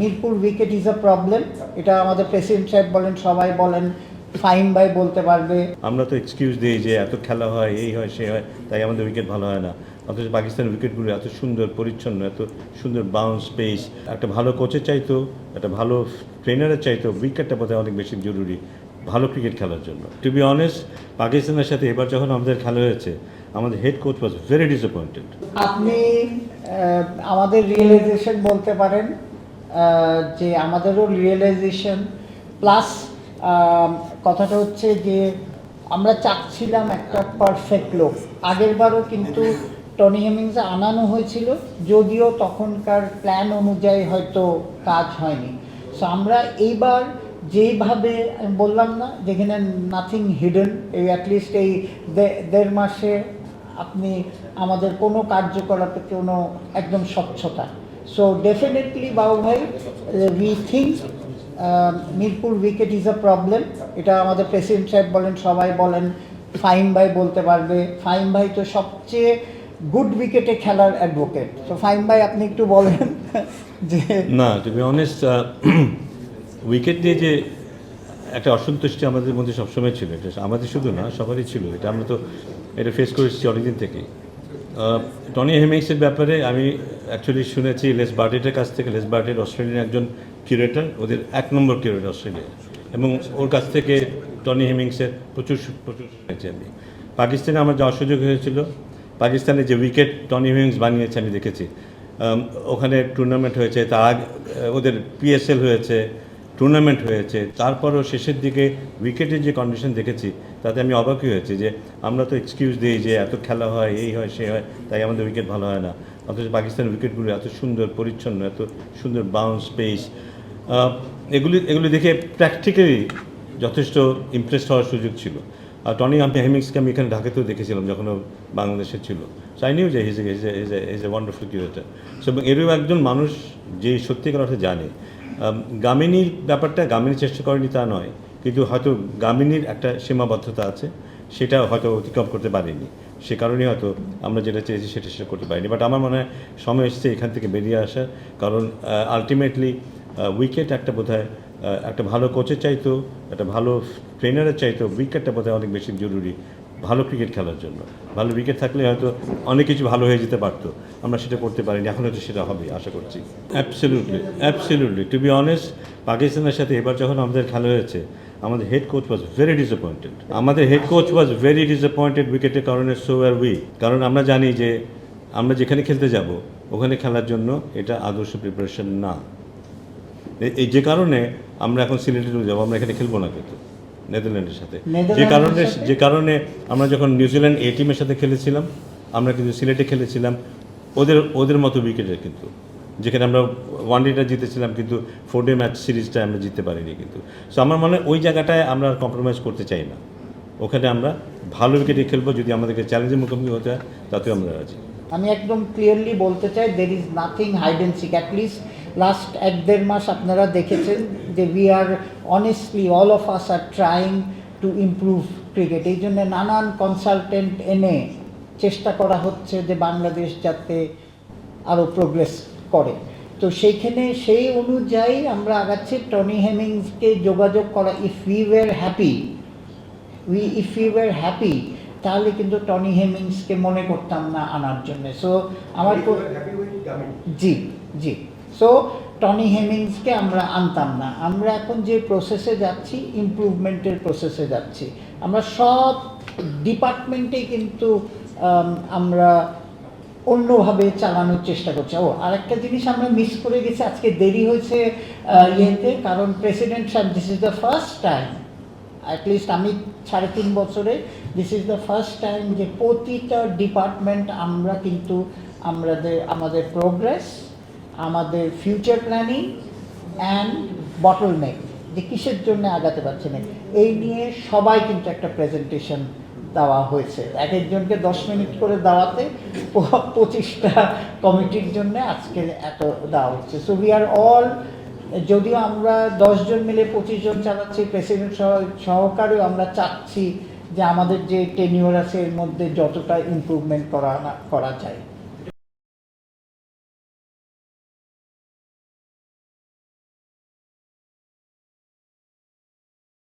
Mirpur wicket is a problem, এটা আমাদের president সাহেব বলেন, সবাই বলেন, ফাহিম ভাই বলতে পারবে। আমরা তো এক্সকিউজ দিই যে এত খেলা হয়, এই হয়, সে হয়, তাই আমাদের উইকেট ভালো হয় না। অথচ পাকিস্তানের উইকেটগুলো এত সুন্দর পরিচ্ছন্ন, এত সুন্দর বাউন্স পেস, একটা ভালো কোচের চাইতো, একটা ভালো ট্রেনারের চাইতো উইকেটটা বোধহয় অনেক বেশি জরুরি ভালো ক্রিকেট খেলার জন্য। টু বি অনেস্ট, পাকিস্তানের সাথে এবার যখন আমাদের খেলা হয়েছে, আমাদের head coach was very disappointed. আপনি আমাদের রিয়েলাইজেশন বলতে পারেন, যে আমাদেরও রিয়েলাইজেশন প্লাস কথাটা হচ্ছে যে আমরা চাচ্ছিলাম একটা পারফেক্ট লোক। আগেরবারও কিন্তু টনি হেমিংস আনানো হয়েছিল, যদিও তখনকার প্ল্যান অনুযায়ী হয়তো কাজ হয়নি। সো আমরা এইবার যেইভাবে বললাম না, যেখানে নাথিং হিডেন, এই অ্যাটলিস্ট এই দেড় মাসে আপনি আমাদের কোনো কার্যকলাপে কোনো একদম স্বচ্ছতা। সো ডেফিনেটলি বাবু ভাই, we think Mirpur wicket is a problem, এটা আমাদের প্রেসিডেন্ট সাহেব বলেন, সবাই বলেন, ফাহিম ভাই বলতে পারবে। ফাহিম ভাই তো সবচেয়ে গুড উইকেটে খেলার অ্যাডভোকেট। তো ফাহিম ভাই আপনি একটু বলেন যে না, টু বি অনেস্ট, উইকেট নিয়ে যে একটা অসন্তুষ্টি আমাদের মধ্যে সবসময় ছিল, এটা আমাদের শুধু না, সবারই ছিল। এটা আমরা তো এটা ফেস করেছি অনেকদিন থেকেই। টনি হেমিংসের ব্যাপারে আমি অ্যাকচুয়ালি শুনেছি লেস বার্টেটের কাছ থেকে। লেস বার্টেট অস্ট্রেলিয়ান একজন কিউরেটর, ওদের 1 নম্বর কিউরেটর অস্ট্রেলিয়া, এবং ওর কাছ থেকে টনি হেমিংসের প্রচুর শুনেছি আমি। পাকিস্তানে আমার যাওয়ার সুযোগ হয়েছিল। পাকিস্তানে যে উইকেট টনি হেমিংস বানিয়েছে আমি দেখেছি। ওখানে টুর্নামেন্ট হয়েছে, তার ওদের পিএসএল হয়েছে, টুর্নামেন্ট হয়েছে, তারপরও শেষের দিকে উইকেটের যে কন্ডিশন দেখেছি, তাতে আমি অবাকই হয়েছি যে আমরা তো এক্সকিউজ দিই যে এত খেলা হয়, এই হয়, সে হয়, তাই আমাদের উইকেট ভালো হয় না। অথচ পাকিস্তানের উইকেটগুলো এত সুন্দর পরিচ্ছন্ন, এত সুন্দর বাউন্স পেস, এগুলি দেখে প্র্যাকটিক্যালি যথেষ্ট ইমপ্রেসড হওয়ার সুযোগ ছিল। আর টনি হেমিংসকে আমি এখানে ঢাকাতেও দেখেছিলাম যখন ও বাংলাদেশে ছিল। সো আই নিউ যে is a wonderful curator. So এরকম একজন মানুষ যে সত্যিকার অর্থে জানে। গামিনীর ব্যাপারটা গামিনী চেষ্টা করেনি তা নয়, কিন্তু হয়তো গামিনীর একটা সীমাবদ্ধতা আছে, সেটা হয়তো অতিক্রম করতে পারেনি। সে কারণেই হয়তো আমরা যেটা চেয়েছি সেটা করতে পারিনি। বাট আমার মনে হয় সময় এসেছে এখান থেকে বেরিয়ে আসার, কারণ আলটিমেটলি উইকেট একটা বোধহয় একটা ভালো কোচের চাইতো, একটা ভালো ট্রেনারের চাইতো উইকেটটা বোধহয় অনেক বেশি জরুরি ভালো ক্রিকেট খেলার জন্য। ভালো উইকেট থাকলে হয়তো অনেক কিছু ভালো হয়ে যেতে পারতো, আমরা সেটা করতে পারিনি। এখন হয়তো সেটা হবে আশা করছি। অ্যাবসলিউটলি টু বি অনেস্ট, পাকিস্তানের সাথে এবার যখন আমাদের খেলা হয়েছে, আমাদের head coach was very disappointed. আমাদের head coach was very disappointed উইকেটের কারণে। সো আর উই, কারণ আমরা জানি যে আমরা যেখানে খেলতে যাব ওখানে খেলার জন্য এটা আদর্শ প্রিপারেশন না। এই যে কারণে আমরা এখন সিলেটে যাবো, আমরা এখানে খেলবো না কিন্তু নেদারল্যান্ডের সাথে। যে কারণে আমরা যখন নিউজিল্যান্ড এ টিমের সাথে খেলেছিলাম, আমরা কিন্তু সিলেটে খেলেছিলাম ওদের মতো উইকেটের, কিন্তু যেখানে আমরা ওয়ানডেটা জিতেছিলাম, কিন্তু 4 ডে ম্যাচ সিরিজটা আমরা জিততে পারিনি কিন্তু। সো আমার মনে হয় ওই জায়গাটায় আমরা কম্প্রোমাইজ করতে চাই না। ওখানে আমরা ভালো উইকেটে খেলবো, যদি আমাদেরকে চ্যালেঞ্জের মুখোমুখি হতে হয় তাতেও আমরা রাজি। আমি একদম ক্লিয়ারলি বলতে চাই, there is nothing hide and seek. At least last 1-1.5 মাস আপনারা দেখেছেন যে we are honestly all of us are trying to improve cricket. এই জন্য নানান কনসালটেন্ট এনে চেষ্টা করা হচ্ছে যে বাংলাদেশ যাতে আরও প্রোগ্রেস করে। তো সেইখানে সেই অনুযায়ী আমরা আগাচ্ছি। টনি হেমিংসকে যোগাযোগ করা, ইফ উই ওয়ার হ্যাপি, তাহলে কিন্তু টনি হেমিংসকে মনে করতাম না আনার জন্য। সো আমার জি সো টনি হেমিংসকে আমরা আনতাম না। আমরা এখন যে প্রসেসে যাচ্ছি, ইমপ্রুভমেন্টের প্রসেসে যাচ্ছি। আমরা সব ডিপার্টমেন্টেই কিন্তু আমরা অন্যভাবে চালানোর চেষ্টা করছি। আরেকটা জিনিস আমরা মিস করে গেছি, আজকে দেরি হয়েছে ইয়েতে, কারণ প্রেসিডেন্ট সাহেব, this is the first time, at least আমি 3.5 বছরে, this is the first time যে প্রতিটা ডিপার্টমেন্ট আমরা কিন্তু আমাদের প্রোগ্রেস, আমাদের ফিউচার প্ল্যানিং অ্যান্ড বটলনেক, যে কিসের জন্য আগাতে পারছে না, এই নিয়ে সবাই কিন্তু একটা প্রেজেন্টেশন দেওয়া হয়েছে। এক একজনকে 10 মিনিট করে দেওয়াতে 25টা কমিটির জন্য আজকে এত দেওয়া হচ্ছে। সো উই আর অল, যদিও আমরা 10 জন মিলে 25 জন চালাচ্ছি, প্রেসিডেন্ট সহকারেও আমরা চাচ্ছি যে আমাদের যে টেনিওর আছে এর মধ্যে যতটা ইমপ্রুভমেন্ট করা যায়।